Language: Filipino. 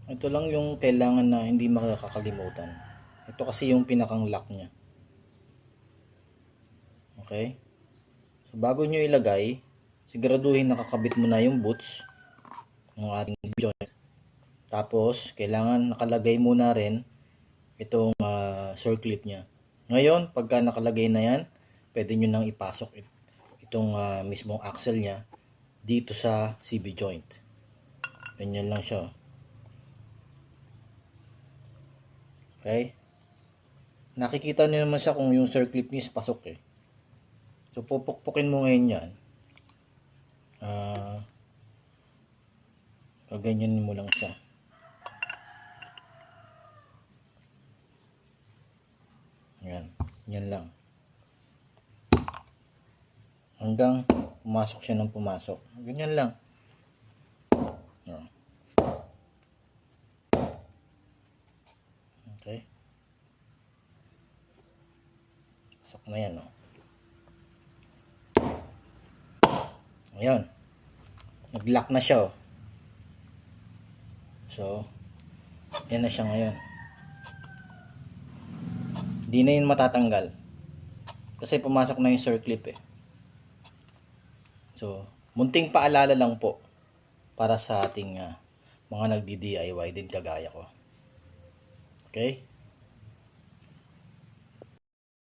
Ito lang yung kailangan na hindi makakalimutan. Ito kasi yung pinakang lock niya. Okay? So, bago nyo ilagay, siguraduhin nakakabit mo na yung boots ng ating joint. Tapos, kailangan nakalagay muna rin itong circlip niya. Ngayon, pagka nakalagay na yan, pwede nyo nang ipasok itong mismong axle niya dito sa CB joint. Ganyan lang siya. Okay? Nakikita niyo naman siya kung yung circlip niya is pasok eh. So, pupukpukin mo ngayon yan. Gaganyanin mo lang siya. Yan. Yan lang. Hanggang pumasok siya ng pumasok. Ganyan lang. Okay. Pasok na yan. Ayan. Nag-lock na siya. So, yan na siya ngayon. Hindi na yun matatanggal. Kasi pumasok na yung circlip eh. So, munting paalala lang po para sa ating mga nagdi-DIY din kagaya ko. Okay?